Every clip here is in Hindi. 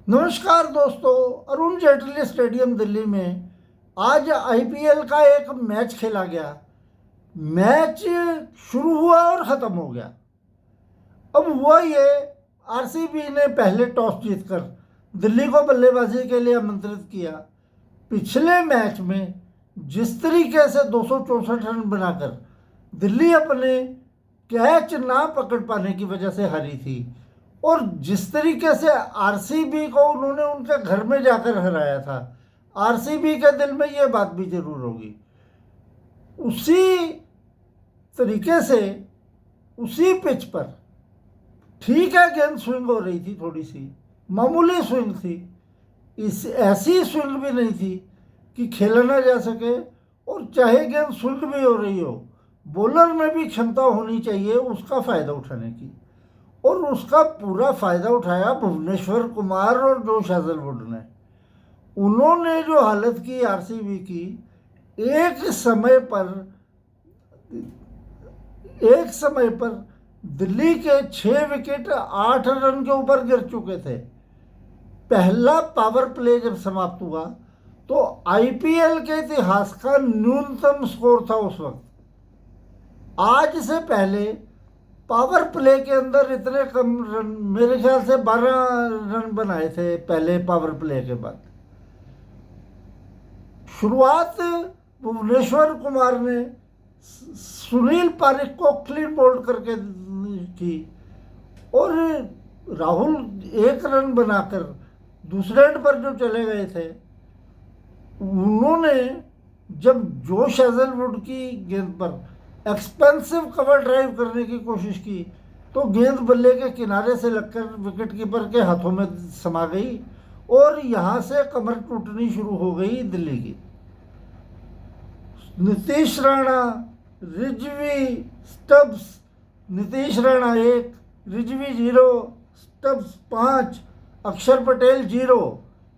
नमस्कार दोस्तों, अरुण जेटली स्टेडियम दिल्ली में आज आईपीएल का एक मैच खेला गया। मैच शुरू हुआ और ख़त्म हो गया। अब हुआ ये, आरसीबी ने पहले टॉस जीतकर दिल्ली को बल्लेबाजी के लिए आमंत्रित किया। पिछले मैच में जिस तरीके से 264 रन बनाकर दिल्ली अपने कैच ना पकड़ पाने की वजह से हारी थी, और जिस तरीके से आरसीबी को उन्होंने उनके घर में जाकर हराया था, आरसीबी के दिल में ये बात भी जरूर होगी। उसी तरीके से उसी पिच पर ठीक है, गेंद स्विंग हो रही थी, थोड़ी सी मामूली स्विंग थी। इस ऐसी स्विंग भी नहीं थी कि खेला ना जा सके, और चाहे गेंद स्विंग भी हो रही हो, बॉलर में भी क्षमता होनी चाहिए उसका फ़ायदा उठाने की, और उसका पूरा फ़ायदा उठाया भुवनेश्वर कुमार और जोश हेजलवुड ने। उन्होंने जो हालत की आरसीबी की, एक समय पर दिल्ली के 6 विकेट 8 रन के ऊपर गिर चुके थे। पहला पावर प्ले जब समाप्त हुआ तो आईपीएल के इतिहास का न्यूनतम स्कोर था उस वक्त। आज से पहले पावर प्ले के अंदर इतने कम रन, मेरे ख्याल से 12 रन बनाए थे पहले पावर प्ले के बाद। शुरुआत भुवनेश्वर कुमार ने सुनील पारिक को क्लीन बोल्ड करके की, और राहुल 1 रन बनाकर दूसरे एंड पर जो चले गए थे, उन्होंने जब जोश हेजलवुड की गेंद पर एक्सपेंसिव कवर ड्राइव करने की कोशिश की तो गेंद बल्ले के किनारे से लगकर विकेट कीपर के हाथों में समा गई, और यहाँ से कमर टूटनी शुरू हो गई दिल्ली की। नीतीश राणा, रिजवी, स्टब्स, नीतीश राणा 1, रिजवी 0, स्टब्स 5, अक्षर पटेल 0,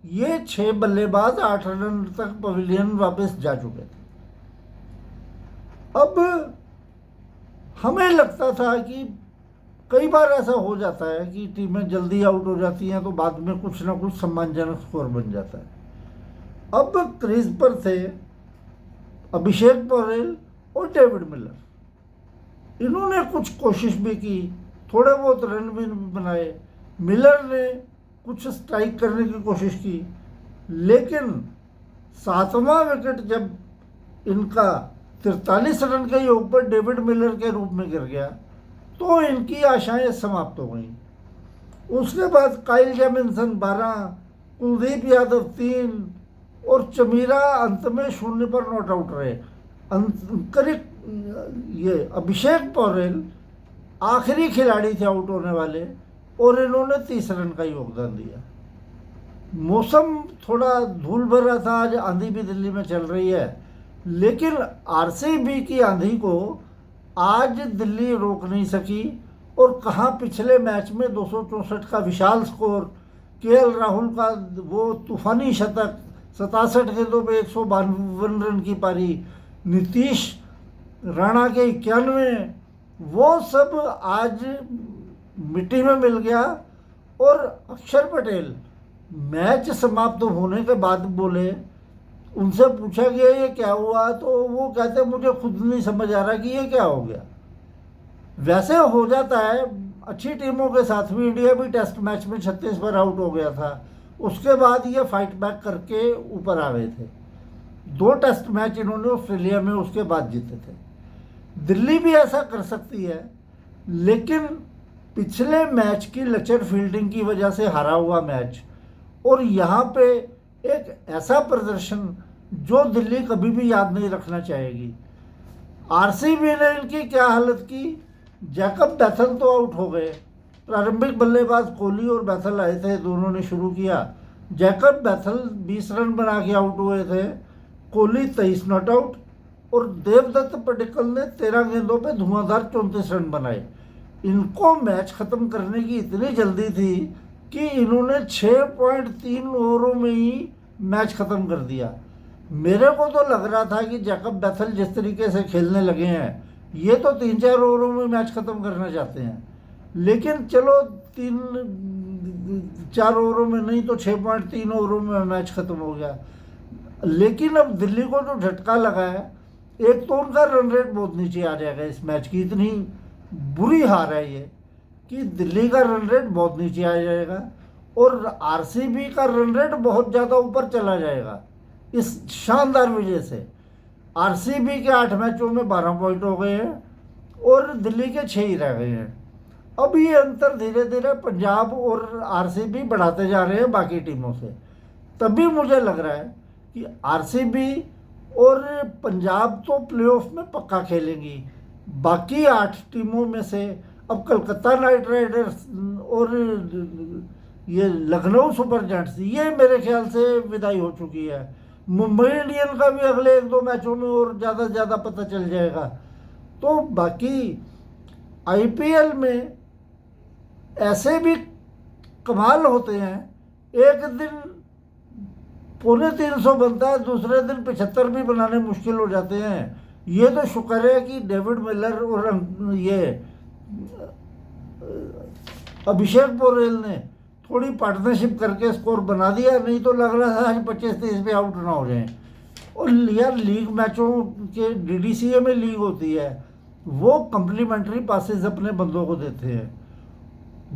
ये 6 बल्लेबाज 8 रन तक पवेलियन वापस जा चुके थे। अब हमें लगता था कि कई बार ऐसा हो जाता है कि टीमें जल्दी आउट हो जाती हैं तो बाद में कुछ ना कुछ सम्मानजनक स्कोर बन जाता है। अब क्रीज पर थे अभिषेक पौरेल और डेविड मिलर। इन्होंने कुछ कोशिश भी की, थोड़े बहुत रन भी बनाए। मिलर ने कुछ स्ट्राइक करने की कोशिश की, लेकिन 7वां विकेट जब इनका 43 रन के योग पर डेविड मिलर के रूप में गिर गया तो इनकी आशाएं समाप्त हो गईं। उसके बाद काइल जेमिसन 12, कुलदीप यादव 3 और चमीरा अंत में 0 पर नॉट आउट रहे। ये अभिषेक पौरेल आखिरी खिलाड़ी थे आउट होने वाले, और इन्होंने 30 रन का योगदान दिया। मौसम थोड़ा धूल भरा था, आज आंधी भी दिल्ली में चल रही है, लेकिन आरसीबी की आंधी को आज दिल्ली रोक नहीं सकी। और कहाँ पिछले मैच में 264 का विशाल स्कोर, केएल राहुल का वो तूफानी शतक, 67 गेंदों पे 152 रन की पारी, नीतीश राणा के 91, वो सब आज मिट्टी में मिल गया। और अक्षर पटेल मैच समाप्त होने के बाद बोले, उनसे पूछा गया ये क्या हुआ, तो वो कहते मुझे खुद नहीं समझ आ रहा कि ये क्या हो गया। वैसे हो जाता है अच्छी टीमों के साथ भी। इंडिया भी टेस्ट मैच में 36 पर आउट हो गया था, उसके बाद ये फाइट बैक करके ऊपर आ गए थे। 2 टेस्ट मैच इन्होंने ऑस्ट्रेलिया में उसके बाद जीते थे। दिल्ली भी ऐसा कर सकती है, लेकिन पिछले मैच की लचर फील्डिंग की वजह से हारा हुआ मैच, और यहाँ पे एक ऐसा प्रदर्शन जो दिल्ली कभी भी याद नहीं रखना चाहेगी। आरसीबी ने इनकी क्या हालत की, जैकब बैथल तो आउट हो गए। प्रारंभिक बल्लेबाज कोहली और बैथल आए थे, दोनों ने शुरू किया। जैकब बैथल 20 रन बना के आउट हुए थे, कोहली 23 नॉट आउट, और देवदत्त पडिक्कल ने 13 गेंदों पे धुआंधार 34 रन बनाए। इनको मैच ख़त्म करने की इतनी जल्दी थी कि इन्होंने 6.3 ओवरों में ही मैच ख़त्म कर दिया। मेरे को तो लग रहा था कि जैकब बैथल जिस तरीके से खेलने लगे हैं, ये तो 3-4 ओवरों में मैच ख़त्म करना चाहते हैं। लेकिन चलो 4 ओवरों में नहीं तो 6.3 ओवरों में मैच खत्म हो गया। लेकिन अब दिल्ली को जो झटका लगा है, एक तो उनका रन रेट बहुत नीचे आ जाएगा इस मैच की, इतनी बुरी हार है ये कि दिल्ली का रन रेट बहुत नीचे आ जाएगा और आरसीबी का रन रेट बहुत ज़्यादा ऊपर चला जाएगा इस शानदार विजय से। आरसीबी के 8 मैचों में 12 पॉइंट हो गए हैं और दिल्ली के 6 ही रह गए हैं। अब ये अंतर धीरे धीरे पंजाब और आरसीबी बढ़ाते जा रहे हैं बाकी टीमों से। तभी मुझे लग रहा है कि आरसीबी और पंजाब तो प्लेऑफ में पक्का खेलेंगी। बाकी 8 टीमों में से अब कलकत्ता नाइट राइडर्स और ये लखनऊ सुपर जायंट्स ये मेरे ख्याल से विदाई हो चुकी है। मुंबई इंडियन का भी अगले 1-2 मैचों में और ज़्यादा से ज़्यादा पता चल जाएगा। तो बाकी आईपीएल में ऐसे भी कमाल होते हैं, एक दिन 350 बनता है, दूसरे दिन 75 भी बनाने मुश्किल हो जाते हैं। ये तो शुक्र है कि डेविड मिलर और ये अभिषेक पोरेल ने थोड़ी पार्टनरशिप करके स्कोर बना दिया, नहीं तो लग रहा था आज 25-30 पे आउट ना हो जाए। और यार लीग मैचों के डीडीसीए में लीग होती है, वो कम्प्लीमेंट्री पासेस अपने बंदों को देते हैं।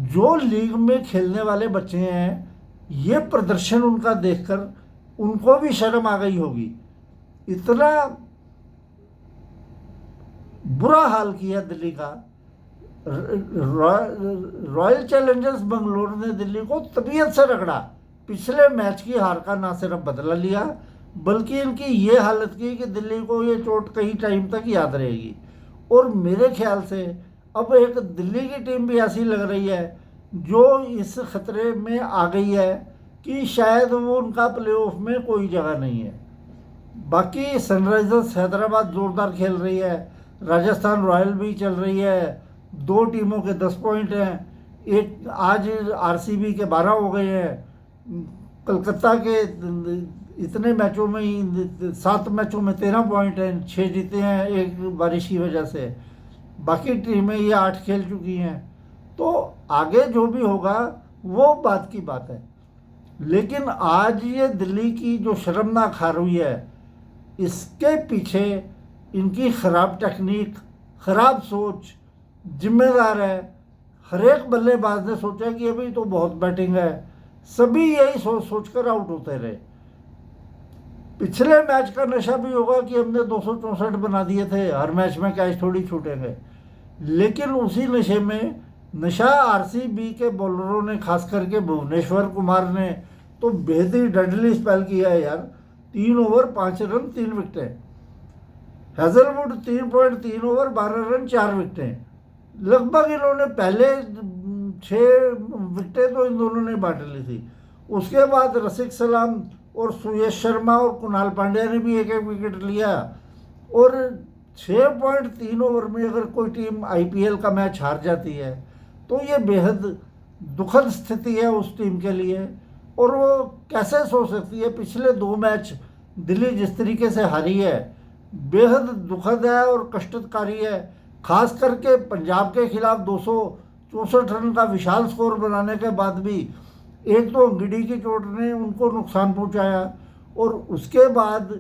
जो लीग में खेलने वाले बच्चे हैं, ये प्रदर्शन उनका देखकर उनको भी शर्म आ गई होगी। इतना बुरा हाल किया दिल्ली का। रॉयल चैलेंजर्स बंगलोर ने दिल्ली को तबीयत से रगड़ा। पिछले मैच की हार का ना सिर्फ बदला लिया, बल्कि इनकी ये हालत की कि दिल्ली को ये चोट कई टाइम तक याद रहेगी। और मेरे ख्याल से अब एक दिल्ली की टीम भी ऐसी लग रही है जो इस खतरे में आ गई है कि शायद वो उनका प्लेऑफ में कोई जगह नहीं है। बाकी सनराइजर्स हैदराबाद ज़ोरदार खेल रही है, राजस्थान रॉयल भी चल रही है, 2 टीमों के 10 पॉइंट हैं। एक आज आरसीबी के 12 हो गए हैं। कलकत्ता के इतने मैचों में ही 7 मैचों में 13 पॉइंट हैं, 6 जीते हैं एक बारिश की वजह से। बाकी टीमें ये 8 खेल चुकी हैं। तो आगे जो भी होगा वो बात की बात है। लेकिन आज ये दिल्ली की जो शर्मनाक हार हुई है, इसके पीछे इनकी ख़राब टेक्निक, ख़राब सोच जिम्मेदार है। हर एक बल्लेबाज ने सोचा कि अभी तो बहुत बैटिंग है, सभी यही सोच कर आउट होते रहे। पिछले मैच का नशा भी होगा कि हमने 264 बना दिए थे, हर मैच में कैच थोड़ी छूटेंगे। लेकिन उसी नशे में नशा आरसीबी के बॉलरों ने, खास करके भुवनेश्वर कुमार ने तो बेहद ही डडली स्पेल किया है यार। 3 ओवर 5 रन 3 विकेटें। हैजलवुड 3.3 ओवर 12 रन 4 विकेटें। लगभग इन्होंने पहले 6 विकेटें तो इन दोनों ने बांट ली थी। उसके बाद रसिक सलाम और सुयश शर्मा और कुणाल पांड्या ने भी 1-1 विकेट लिया। और 6.3 ओवर में अगर कोई टीम आईपीएल का मैच हार जाती है तो ये बेहद दुखद स्थिति है उस टीम के लिए। और वो कैसे सोच सकती है, पिछले 2 मैच दिल्ली जिस तरीके से हारी है, बेहद दुखद है और कष्टकारी है। खास करके पंजाब के खिलाफ 264 रन का विशाल स्कोर बनाने के बाद भी एक तो अंगड़ी की चोट ने उनको नुकसान पहुंचाया, और उसके बाद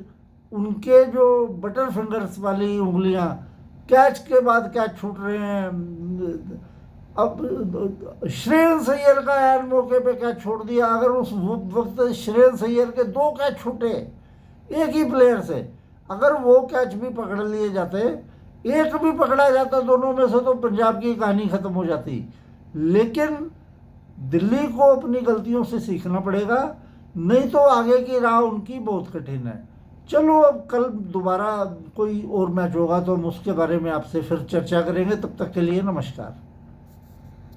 उनके जो बटर फिंगर्स वाली उंगलियां, कैच के बाद कैच छूट रहे हैं। अब श्रेयस अय्यर का यार मौके पे कैच छोड़ दिया। अगर उस वक्त श्रेयस अय्यर के 2 कैच छूटे एक ही प्लेयर से, अगर वो कैच भी पकड़ लिए जाते, एक भी पकड़ा जाता दोनों में से, तो पंजाब की कहानी खत्म हो जाती। लेकिन दिल्ली को अपनी गलतियों से सीखना पड़ेगा, नहीं तो आगे की राह उनकी बहुत कठिन है। चलो अब कल दोबारा कोई और मैच होगा तो हम उसके बारे में आपसे फिर चर्चा करेंगे। तब तक के लिए नमस्कार।